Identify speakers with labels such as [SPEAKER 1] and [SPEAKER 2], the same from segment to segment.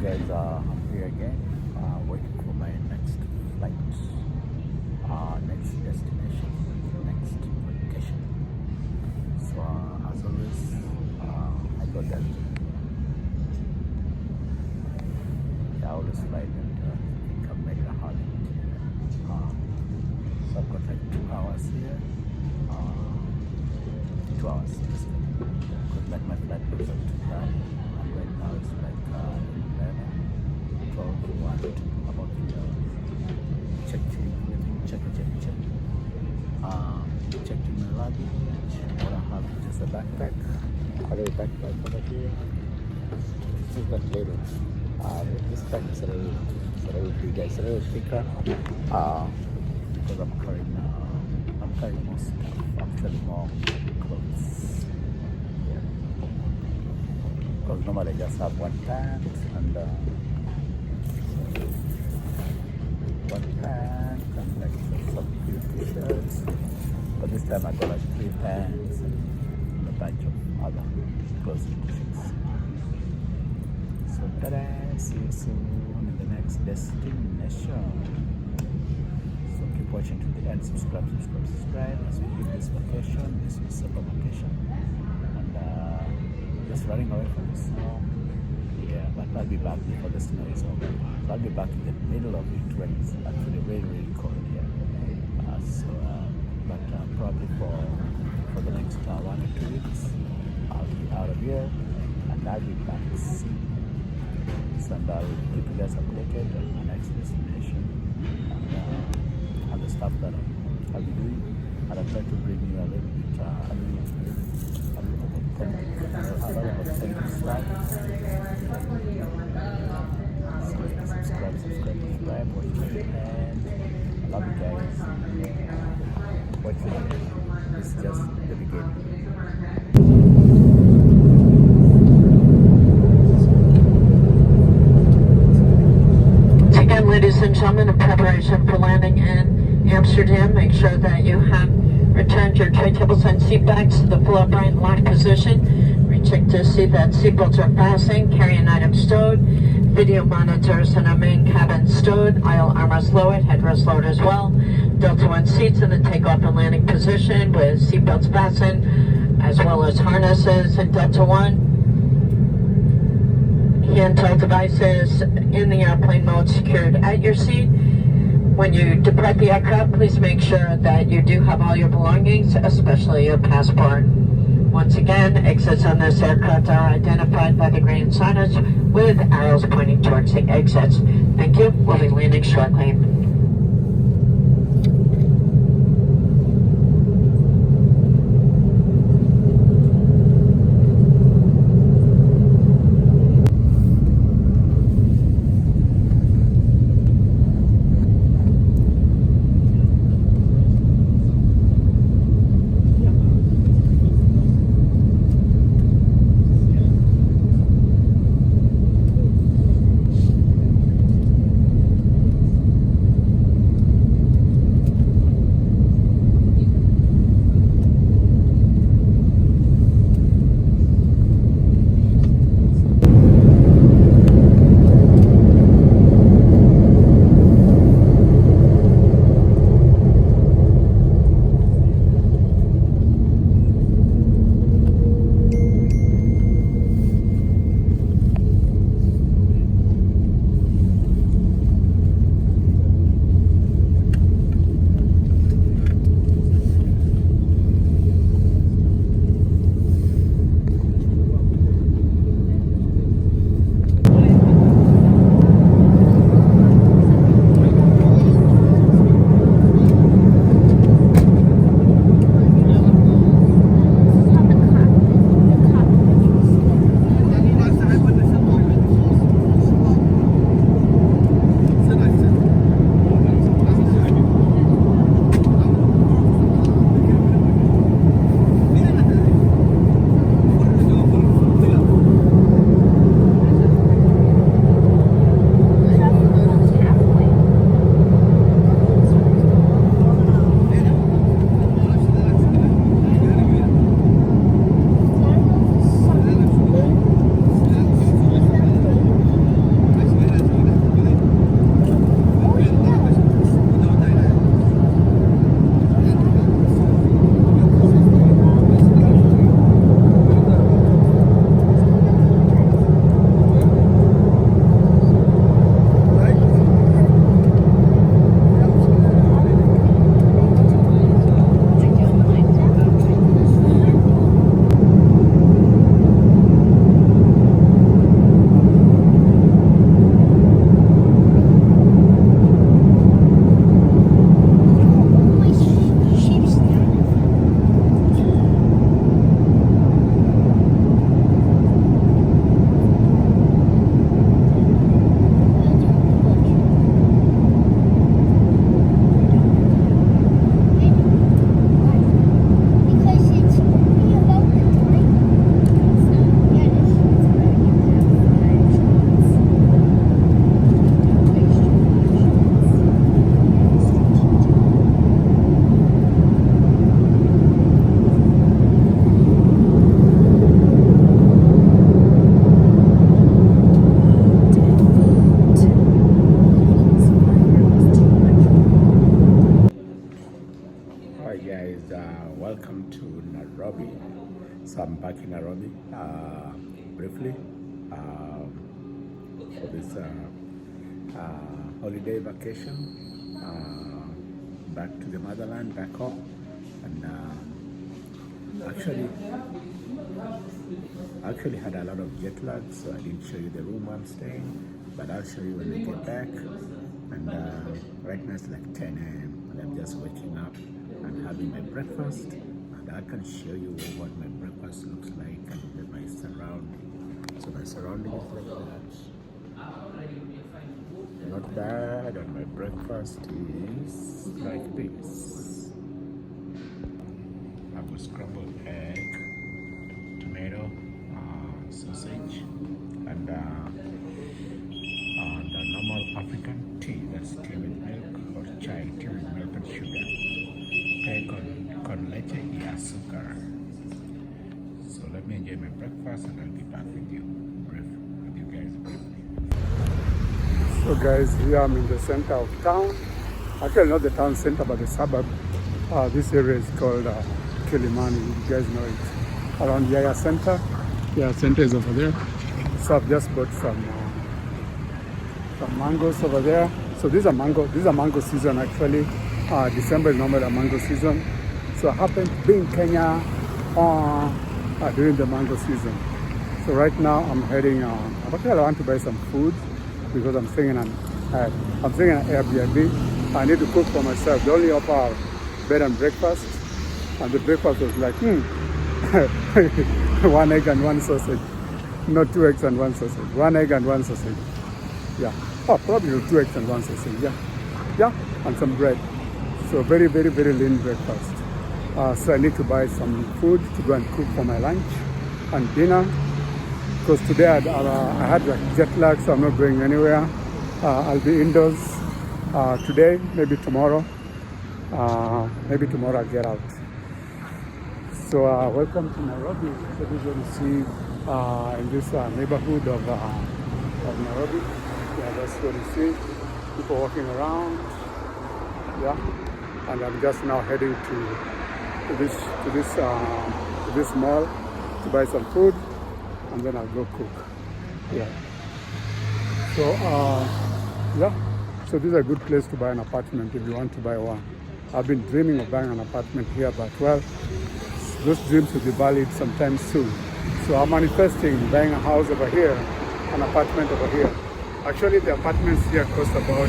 [SPEAKER 1] guys, I'm here again, waiting for my next flight, next destination, next vacation. So, as always, I got that. I always fly and think I'm very hard. So I've got like 2 hours here, 2 hours, because like my flight goes up to 9. Right now it's like 11, 12, 1, 2, about 3 hours. Checked in everything, check. Checked in my luggage. What I have is just a backpack. A little backpack over here. This is that little. This bag is a little bigger, it's a little thicker. Because I'm carrying more stuff, actually more clothes. Because normally I just have one pant and like some few t-shirts, but this time I got like 3 pants and a bunch of other clothes and t-shirts. So tada, see you soon in the next destination. So keep watching to the end, subscribe as we leave this vacation, this December vacation. Just running away from the snow. Yeah, but I'll be back before the snow is over. So I'll be back in the middle of it when it's actually really cold here. Probably for the next 1 or 2 weeks, I'll be out of here and I'll be back soon. So and I'll keep you guys updated on my next destination and the stuff that I'll be doing. And I'll try to bring you a little bit authentic stuff. So subscribe, watch it, and I love you guys. Watch it. This is just the beginning.
[SPEAKER 2] Again, ladies and gentlemen, in preparation for landing in Amsterdam, make sure that you have returned your tray tables and seat backs to the full upright lock position. Recheck to see that seatbelts are fastened, carry-on items stowed, video monitors in our main cabin stowed, aisle armrest lowered, headrest lowered as well. Delta One seats in the takeoff and landing position with seatbelts fastened, as well as harnesses in Delta One. Handheld devices in the airplane mode secured at your seat. When you depart the aircraft, please make sure that you do have all your belongings, especially your passport. Once again, exits on this aircraft are identified by the green signage with arrows pointing towards the exits. Thank you. We'll be landing shortly.
[SPEAKER 1] for this holiday vacation back to the motherland, back home. And I actually had a lot of jet lag, so I didn't show you the room I'm staying, but I'll show you when I get back. And right now it's like 10 a.m. and I'm just waking up and having my breakfast, and I can show you what my breakfast looks like and my surrounding. So my surrounding is like that. Not bad, and my breakfast is like this. I have a scrambled egg, tomato, sausage, and the normal African tea, that's tea with milk, or chai, tea with milk and sugar. Okay, con leche y azúcar. So let me enjoy my breakfast and I'll be back with you guys briefly.
[SPEAKER 3] So guys, here I'm in the center of town. Actually not the town center, but the suburb. This area is called Kilimani. You guys know it. Around Yaya Center. Yaya Center is over there. So I've just bought some mangoes over there. So this is a mango season actually. December is normally a mango season. So I happen to be in Kenya during the mango season. So right now I'm heading. I want to buy some food because I'm staying in an Airbnb. I need to cook for myself. They only offer bed and breakfast, and the breakfast was like 1 egg and 1 sausage. Not 2 eggs and 1 sausage. 1 egg and 1 sausage. Yeah. Oh, probably 2 eggs and 1 sausage. Yeah. Yeah. And some bread. So very, very, very lean breakfast. So I need to buy some food to go and cook for my lunch and dinner. Because today I had like jet lag, so I'm not going anywhere. I'll be indoors today, maybe tomorrow. Maybe tomorrow I'll get out. So welcome to Nairobi. So this is what you see in this neighborhood of Nairobi. Yeah, that's what you see. People walking around. Yeah, and I'm just now heading to this mall to buy some food, and then I'll go cook. Yeah. So yeah. So this is a good place to buy an apartment if you want to buy one. I've been dreaming of buying an apartment here, but well, those dreams will be valid sometime soon. So I'm manifesting buying a house over here, an apartment over here. Actually, the apartments here cost about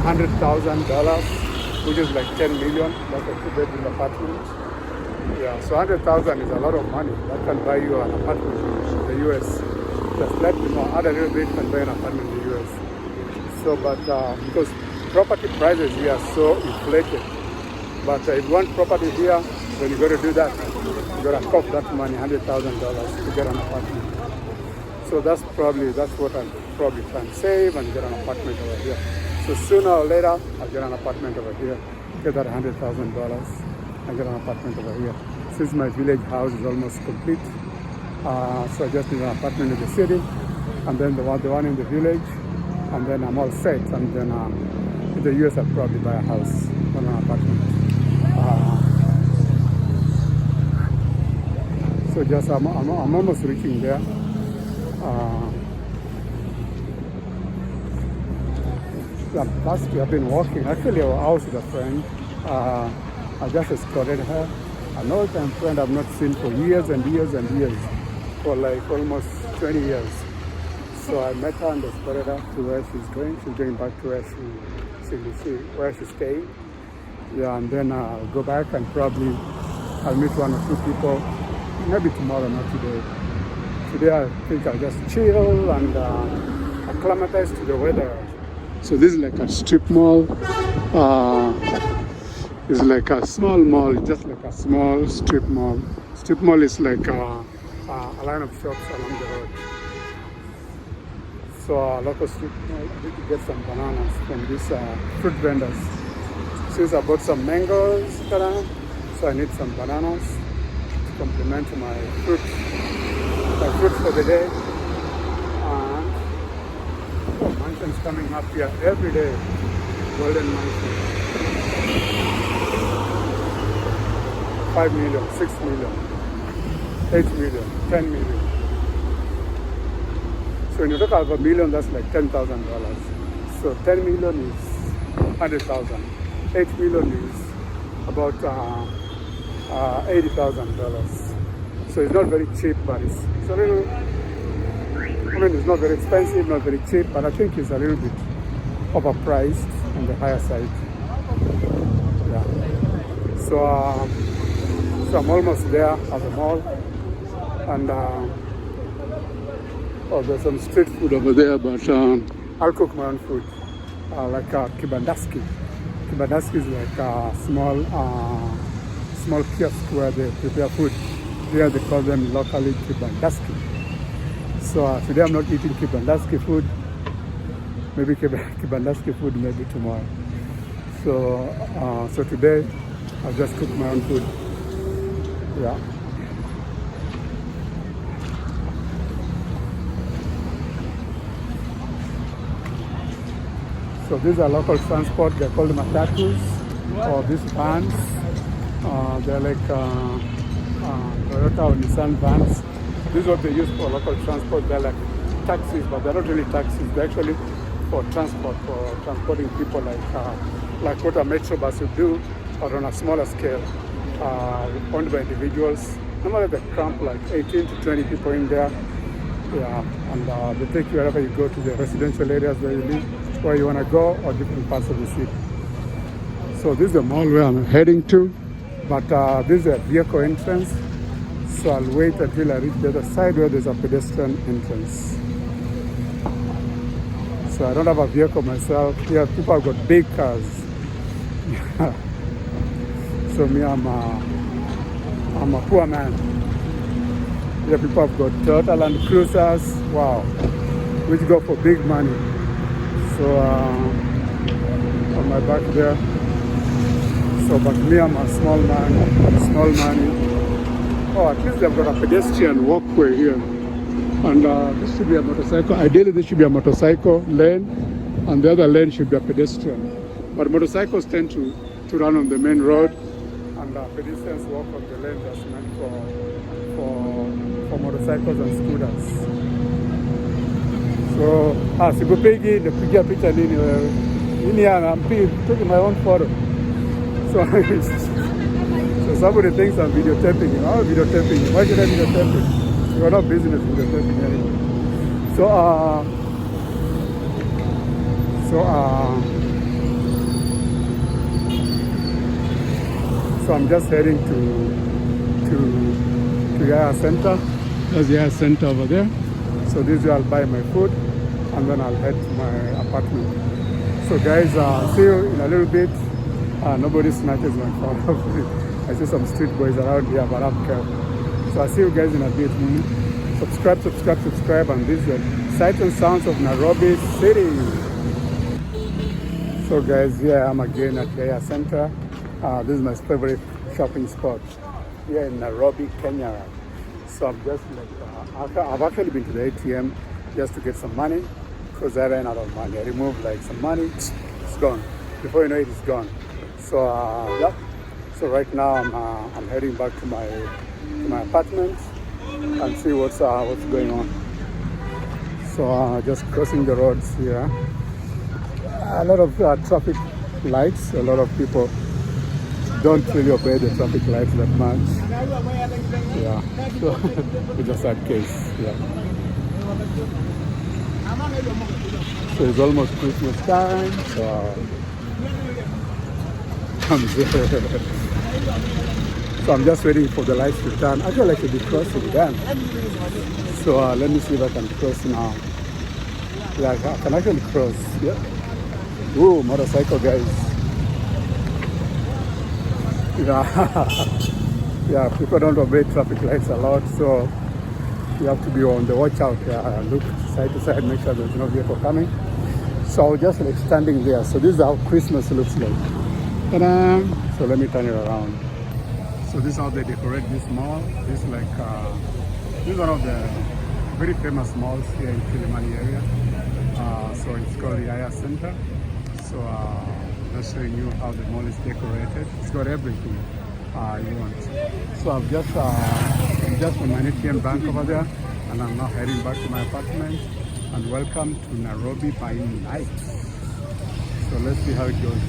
[SPEAKER 3] $100,000, which is like 10 million. That's a 2-bedroom apartment. Yeah, so 100,000 is a lot of money. That can buy you an apartment in the US. Just let me know, add a little bit, can buy an apartment in the US. So, but because property prices here are so inflated, but if you want property here, then you got to do that. You got to cough that money, $100,000 to get an apartment. So that's what I'll probably try and save and get an apartment over here. So sooner or later, I'll get an apartment over here, get that $100,000 and get an apartment over here. Since my village house is almost complete, so I just need an apartment in the city, and then the one in the village, and then I'm all set. And then in the US, I'll probably buy a house, not an apartment. So just I'm almost reaching there. Last week I've been walking. Actually, I was out with a friend. I just escorted her. An old-time friend I've not seen for years and years and years, for like almost 20 years. So I met her and escorted her to where she's going. She's going back to where she's staying. Yeah, and then I'll go back and probably I'll meet 1 or 2 people. Maybe tomorrow, not today. Today I think I'll just chill and acclimatize to the weather. So this is like a strip mall. It's like a small mall, just like a small strip mall. Strip mall is like a line of shops along the road. So a local strip mall, I need to get some bananas from these fruit vendors. Since I bought some mangoes, so I need some bananas to complement my fruit for the day. And mansions coming up here every day. Golden mansion. 5 million, 6 million, 8 million, 10 million. So when you talk about $1 million, that's like $10,000. So 10 million is 100,000. 8 million is about $80,000. So it's not very cheap, but it's a little, I mean, it's not very expensive, not very cheap, but I think it's a little bit overpriced on the higher side. Yeah. So I'm almost there at the mall, and there's some street food over there, but I'll cook my own food, like kibandaski. Kibandaski is like a small kiosk where they prepare food. Here they call them locally kibandaski. So today I'm not eating kibandaski food. Maybe kibandaski food maybe tomorrow. So today I'll just cook my own food. Yeah. So these are local transport. They're called matatus, or these vans. They're like Toyota or Nissan vans. This is what they use for local transport. They're like taxis, but they're not really taxis. They're actually for transport, for transporting people, like what a metro bus would do, or on a smaller scale, owned by individuals. Normally they cramp like 18 to 20 people in there. Yeah, and they take you wherever you go, to the residential areas where you live, where you want to go, or different parts of the city. So this is the mall where I'm heading to, but this is a vehicle entrance. So I'll wait until I reach the other side where there's a pedestrian entrance. So I don't have a vehicle myself. Here people have got big cars. So me, I'm a poor man. Here people have got Toyota Land Cruisers, wow, which go for big money. So on my back there. So but me, I'm a small man, small money. Oh, at least they've got a pedestrian walkway here. And this should be a motorcycle. Ideally, this should be a motorcycle lane, and the other lane should be a pedestrian. But motorcycles tend to run on the main road, and pedestrians walk on the lane that's meant for motorcycles and scooters. So, sikupigi napigia picha nini wewe? Nini I'm taking my own photo. So, so somebody thinks I'm videotaping. I'm videotaping. Why should I videotape? You're not business videotaping anymore. So I'm just heading to Yaya Center. There's Yaya Center over there. So this is where I'll buy my food, and then I'll head to my apartment. So guys, see you in a little bit. Nobody snatches my phone. I see some street boys around here, but I'm careful. So I'll see you guys in a bit. Subscribe, and this is the sights and sounds of Nairobi City. So guys, here I am again at Yaya Center. This is my favorite shopping spot here in Nairobi, Kenya. So I'm just like, I've actually been to the ATM just to get some money, because I ran out of money. I removed like some money, it's gone. Before you know it, it's gone. So yeah. So right now I'm heading back to my apartment and see what's going on. So just crossing the roads here. A lot of traffic lights. A lot of people don't really obey the traffic lights that much. Yeah, so it's a sad case. Yeah. So it's almost Christmas time. So I'm just waiting for the lights to turn. I feel like I should be crossing them. So let me see if I can cross now. Yeah, I can actually cross. Yeah. Ooh, motorcycle guys. Yeah. Yeah, people don't obey traffic lights a lot, so you have to be on the watch out. Look side to side, make sure there's no vehicle coming. So I'm just like standing there. So this is how Christmas looks like. Ta-da! So let me turn it around. So this is how they decorate this mall. This is like this is one of the very famous malls here in Kilimani area. So it's called the Yaya Center. So just showing you how the mall is decorated. It's got everything you want. So I'm just on my ATM bank over there, and I'm now heading back to my apartment. And welcome to Nairobi by night. So let's see how it goes.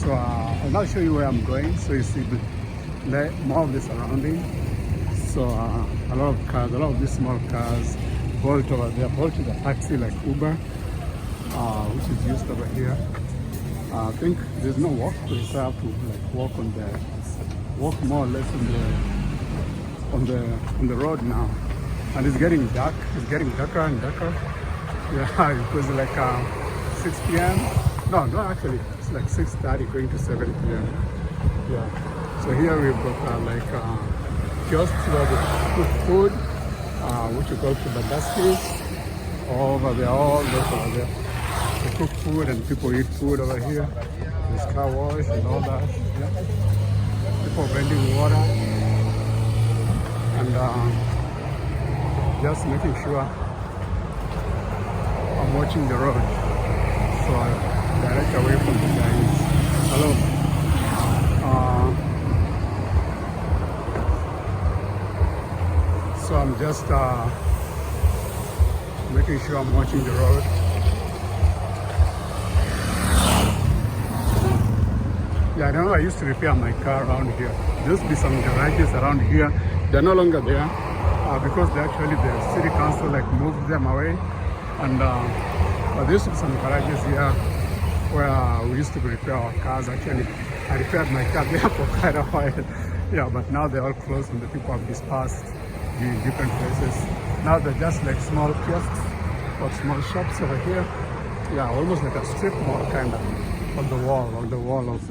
[SPEAKER 3] So I'll now show you where I'm going, so you see more of the surrounding. So a lot of cars, a lot of these small cars. Bolt over there. Bolt is a taxi like Uber, which is used over here. I think there's no walkway, so I have to like walk more or less on the road now. And it's getting dark. It's getting darker and darker. Yeah, it was like 6 p.m. No, actually, it's like 6:30 going to 7 p.m. Yeah. So here we've got kiosks where they cook food, which we call kibandastis. Over there, all those over there. They cook food and people eat food over here. There's car wash and all that. Yeah. People vending water. And just making sure I'm watching the road. So I direct away from the guys. Hello. So I'm just making sure I'm watching the road. Yeah, I know I used to repair my car around here. There used to be some garages around here. They're no longer there because the city council like moved them away. And but there used to be some garages here where we used to repair our cars. Actually, I repaired my car there for quite a while. Yeah, but now they're all closed and the people have dispersed in different places. Now they're just like small kiosks or small shops over here. Yeah, almost like a strip mall kind of on the wall of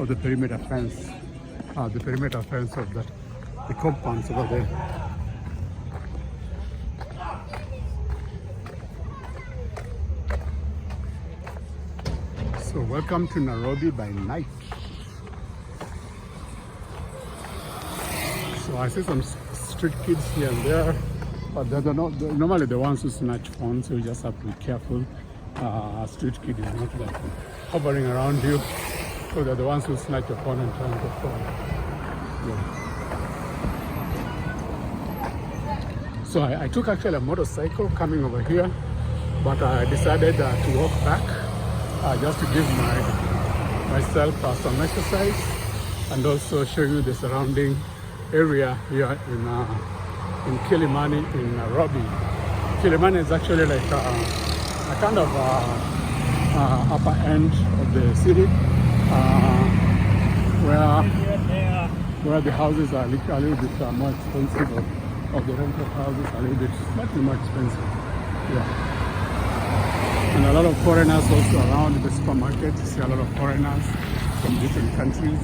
[SPEAKER 3] the perimeter fence. The perimeter fence of the compounds over there. So welcome to Nairobi by night. So I see some street kids here and there, but they're not normally the ones who snatch phones, so you just have to be careful. A street kid is not like hovering around you, so they're the ones who snatch your phone and turn your phone. Yeah. So I took actually a motorcycle coming over here, but I decided to walk back just to give myself some exercise and also show you the surrounding area here in Kilimani in Nairobi. Kilimani is actually like a kind of upper end of the city where the houses are a little bit more expensive, of the rental houses are a little bit slightly more expensive. Yeah. And a lot of foreigners also around the supermarket. You see a lot of foreigners from different countries.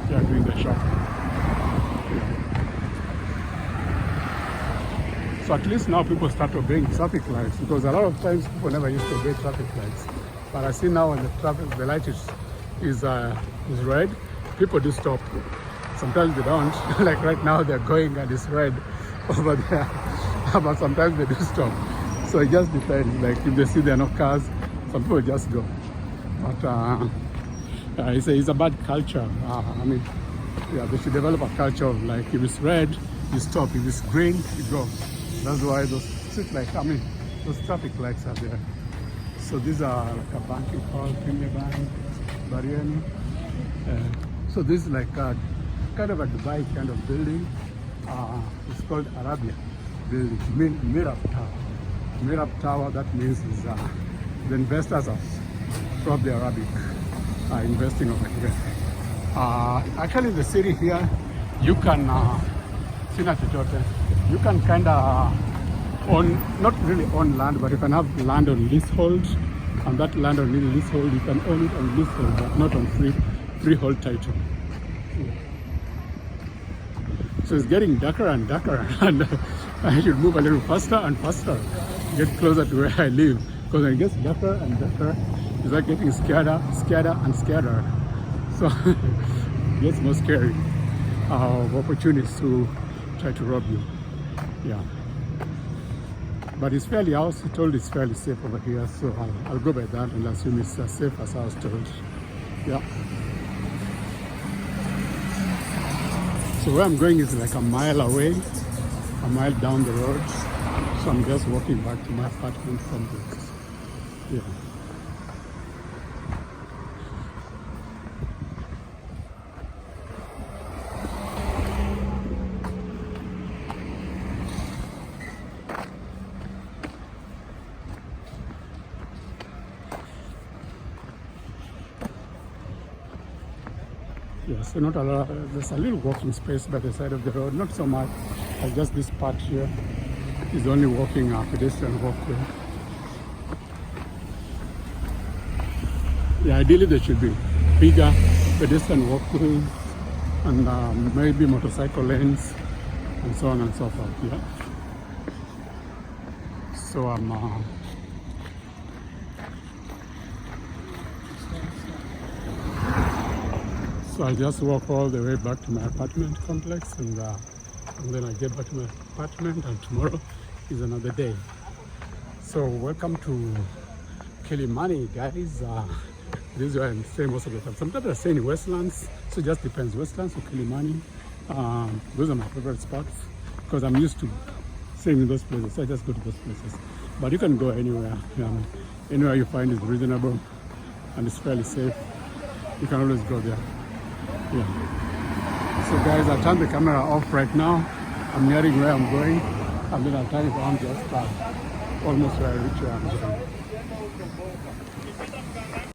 [SPEAKER 3] They are doing the shopping. So at least now people start obeying traffic lights, because a lot of times people never used to obey traffic lights. But I see now when the light is red, people do stop. Sometimes they don't. Like right now they're going and it's red over there. But sometimes they do stop. So it just depends. Like if they see there are no cars, some people just go. But it's a bad culture. I mean, yeah, they should develop a culture of like if it's red, you stop. If it's green, you go. That's why those those traffic lights are there. So these are like a banking called Premier Bank, Bariani. So this is like a kind of a Dubai kind of building. It's called Arabia building, Mirab Tower. Mirab Tower, that means is the investors are probably Arabic investing over here. Actually, the city here, you can you can kind of own, not really own land, but you can have land on leasehold, and that land on leasehold, you can own it on leasehold, but not on freehold title. So it's getting darker and darker, and I should move a little faster and faster, get closer to where I live, because when it gets darker and darker, it's like getting scarier and scarier. So it gets more scary of opportunities to try to rob you. Yeah. But it's fairly, I was told it's fairly safe over here, so I'll go by that and assume it's as safe as I was told. Yeah. So where I'm going is like a mile away a mile down the road. So I'm just walking back to my apartment complex. Yeah. Yeah, so not a lot, there's a little walking space by the side of the road, not so much, like just this part here is only walking pedestrian walkway. Yeah, ideally there should be bigger pedestrian walkways and maybe motorcycle lanes and so on and so forth, yeah. So I'm so I just walk all the way back to my apartment complex and then I get back to my apartment and tomorrow is another day. So welcome to Kilimani, guys. This is where I'm staying most of the time. Sometimes I stay in Westlands, so it just depends. Westlands or Kilimani. Those are my favorite spots because I'm used to staying in those places. So I just go to those places. But you can go anywhere. Anywhere you find is reasonable and it's fairly safe. You can always go there. Yeah. So guys, I turned the camera off right now. I'm nearing where I'm going, and then I'll turn it on just almost where I reach where I'm going.